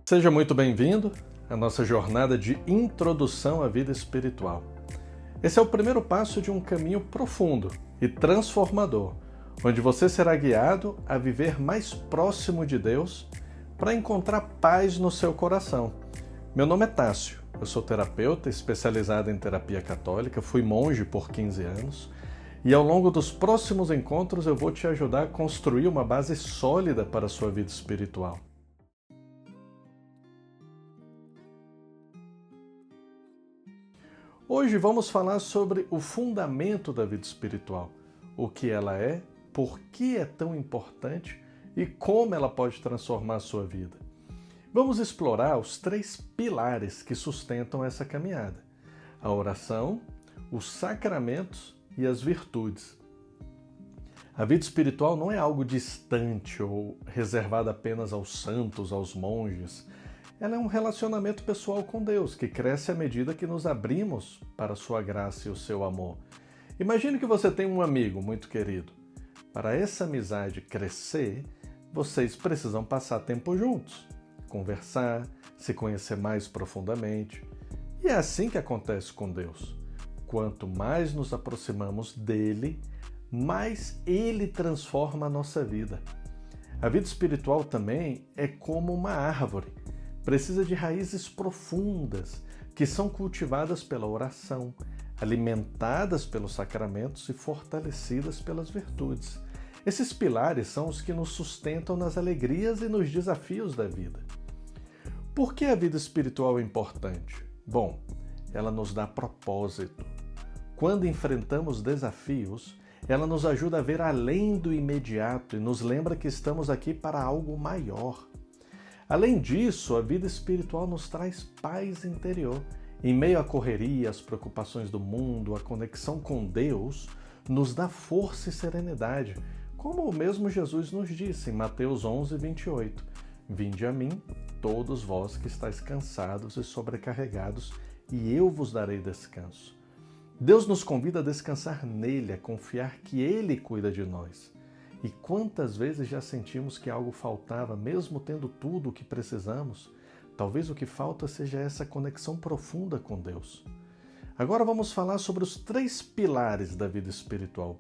Seja muito bem-vindo à nossa jornada de introdução à vida espiritual. Esse é o primeiro passo de um caminho profundo e transformador, onde você será guiado a viver mais próximo de Deus para encontrar paz no seu coração. Meu nome é Tássio, eu sou terapeuta especializado em terapia católica, fui monge por 15 anos e ao longo dos próximos encontros eu vou te ajudar a construir uma base sólida para a sua vida espiritual. Hoje vamos falar sobre o fundamento da vida espiritual, o que ela é, por que é tão importante e como ela pode transformar a sua vida. Vamos explorar os 3 pilares que sustentam essa caminhada: a oração, os sacramentos e as virtudes. A vida espiritual não é algo distante ou reservado apenas aos santos, aos monges. Ela é um relacionamento pessoal com Deus, que cresce à medida que nos abrimos para a sua graça e o seu amor. Imagine que você tem um amigo muito querido. Para essa amizade crescer, vocês precisam passar tempo juntos, conversar, se conhecer mais profundamente. E é assim que acontece com Deus. Quanto mais nos aproximamos dele, mais ele transforma a nossa vida. A vida espiritual também é como uma árvore. Precisa de raízes profundas, que são cultivadas pela oração, alimentadas pelos sacramentos e fortalecidas pelas virtudes. Esses pilares são os que nos sustentam nas alegrias e nos desafios da vida. Por que a vida espiritual é importante? Bom, ela nos dá propósito. Quando enfrentamos desafios, ela nos ajuda a ver além do imediato e nos lembra que estamos aqui para algo maior. Além disso, a vida espiritual nos traz paz interior. Em meio à correria, às preocupações do mundo, a conexão com Deus nos dá força e serenidade, como o mesmo Jesus nos disse em Mateus 11, 28. Vinde a mim, todos vós que estáis cansados e sobrecarregados, e eu vos darei descanso. Deus nos convida a descansar nele, a confiar que ele cuida de nós. E quantas vezes já sentimos que algo faltava, mesmo tendo tudo o que precisamos? Talvez o que falta seja essa conexão profunda com Deus. Agora vamos falar sobre os 3 pilares da vida espiritual.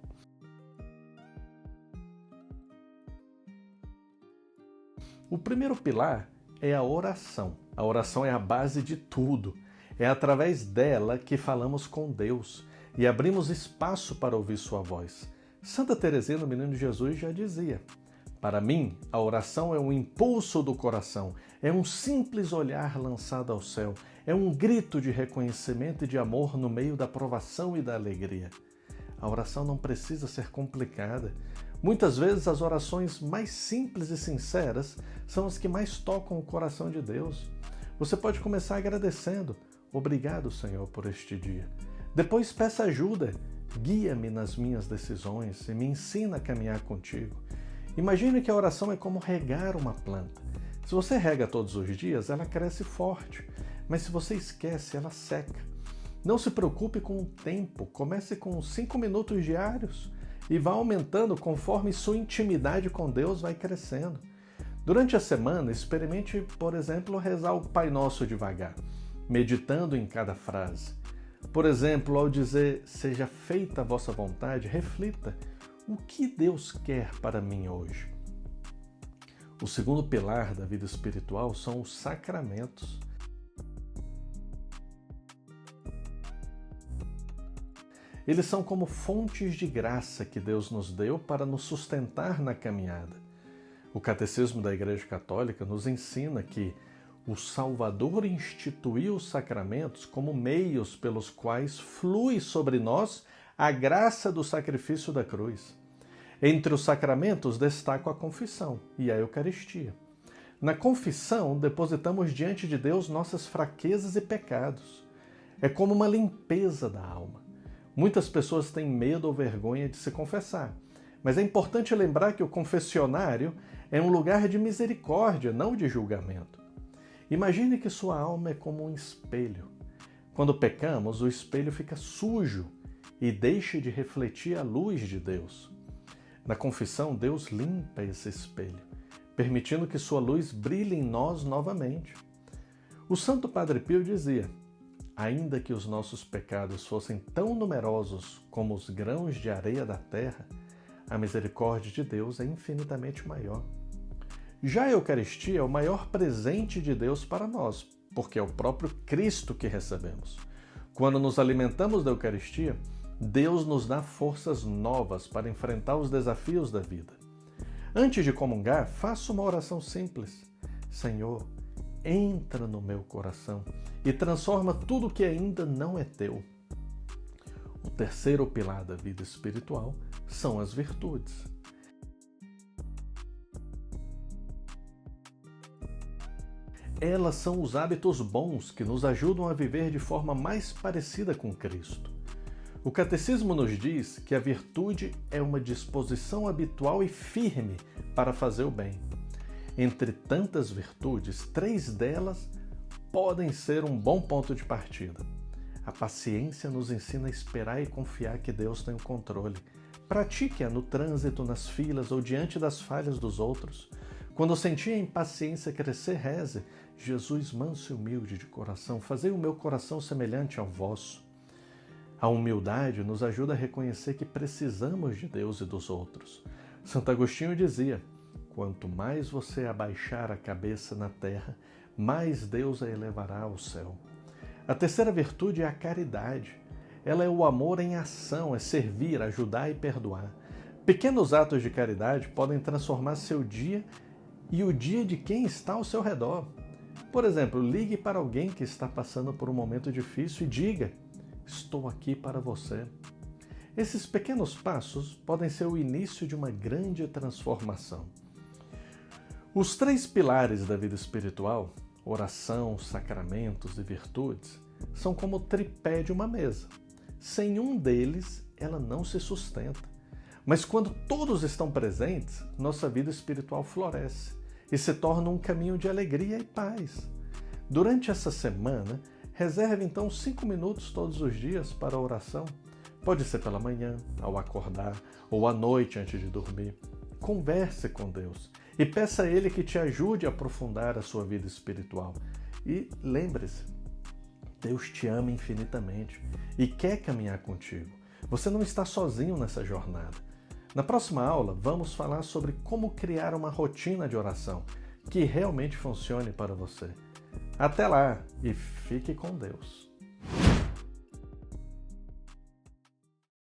O primeiro pilar é a oração. A oração é a base de tudo. É através dela que falamos com Deus e abrimos espaço para ouvir sua voz. Santa Teresinha do Menino Jesus já dizia: para mim, a oração é um impulso do coração, é um simples olhar lançado ao céu, é um grito de reconhecimento e de amor no meio da provação e da alegria. A oração não precisa ser complicada. Muitas vezes as orações mais simples e sinceras são as que mais tocam o coração de Deus. Você pode começar agradecendo: obrigado, Senhor, por este dia. Depois peça ajuda. Guia-me nas minhas decisões e me ensina a caminhar contigo. Imagine que a oração é como regar uma planta. Se você rega todos os dias, ela cresce forte, mas se você esquece, ela seca. Não se preocupe com o tempo, comece com 5 minutos diários e vá aumentando conforme sua intimidade com Deus vai crescendo. Durante a semana, experimente, por exemplo, rezar o Pai Nosso devagar, meditando em cada frase. Por exemplo, ao dizer, seja feita a vossa vontade, reflita, o que Deus quer para mim hoje? O segundo pilar da vida espiritual são os sacramentos. Eles são como fontes de graça que Deus nos deu para nos sustentar na caminhada. O Catecismo da Igreja Católica nos ensina que o Salvador instituiu os sacramentos como meios pelos quais flui sobre nós a graça do sacrifício da cruz. Entre os sacramentos destaco a confissão e a Eucaristia. Na confissão, depositamos diante de Deus nossas fraquezas e pecados. É como uma limpeza da alma. Muitas pessoas têm medo ou vergonha de se confessar, mas é importante lembrar que o confessionário é um lugar de misericórdia, não de julgamento. Imagine que sua alma é como um espelho. Quando pecamos, o espelho fica sujo e deixa de refletir a luz de Deus. Na confissão, Deus limpa esse espelho, permitindo que sua luz brilhe em nós novamente. O Santo Padre Pio dizia: ainda que os nossos pecados fossem tão numerosos como os grãos de areia da terra, a misericórdia de Deus é infinitamente maior. Já a Eucaristia é o maior presente de Deus para nós, porque é o próprio Cristo que recebemos. Quando nos alimentamos da Eucaristia, Deus nos dá forças novas para enfrentar os desafios da vida. Antes de comungar, faça uma oração simples. Senhor, entra no meu coração e transforma tudo que ainda não é teu. O terceiro pilar da vida espiritual são as virtudes. Elas são os hábitos bons que nos ajudam a viver de forma mais parecida com Cristo. O Catecismo nos diz que a virtude é uma disposição habitual e firme para fazer o bem. Entre tantas virtudes, 3 delas podem ser um bom ponto de partida. A paciência nos ensina a esperar e confiar que Deus tem o controle. Pratique-a no trânsito, nas filas ou diante das falhas dos outros. Quando sentir a impaciência crescer, reze: Jesus, manso e humilde de coração, fazei o meu coração semelhante ao vosso. A humildade nos ajuda a reconhecer que precisamos de Deus e dos outros. Santo Agostinho dizia: quanto mais você abaixar a cabeça na terra, mais Deus a elevará ao céu. A terceira virtude é a caridade. Ela é o amor em ação, é servir, ajudar e perdoar. Pequenos atos de caridade podem transformar seu dia e o dia de quem está ao seu redor. Por exemplo, ligue para alguém que está passando por um momento difícil e diga: estou aqui para você. Esses pequenos passos podem ser o início de uma grande transformação. Os 3 pilares da vida espiritual, oração, sacramentos e virtudes, são como o tripé de uma mesa. Sem um deles, ela não se sustenta. Mas quando todos estão presentes, nossa vida espiritual floresce e se torna um caminho de alegria e paz. Durante essa semana, reserve então 5 minutos todos os dias para a oração. Pode ser pela manhã, ao acordar, ou à noite antes de dormir. Converse com Deus e peça a Ele que te ajude a aprofundar a sua vida espiritual. E lembre-se, Deus te ama infinitamente e quer caminhar contigo. Você não está sozinho nessa jornada. Na próxima aula, vamos falar sobre como criar uma rotina de oração que realmente funcione para você. Até lá e fique com Deus.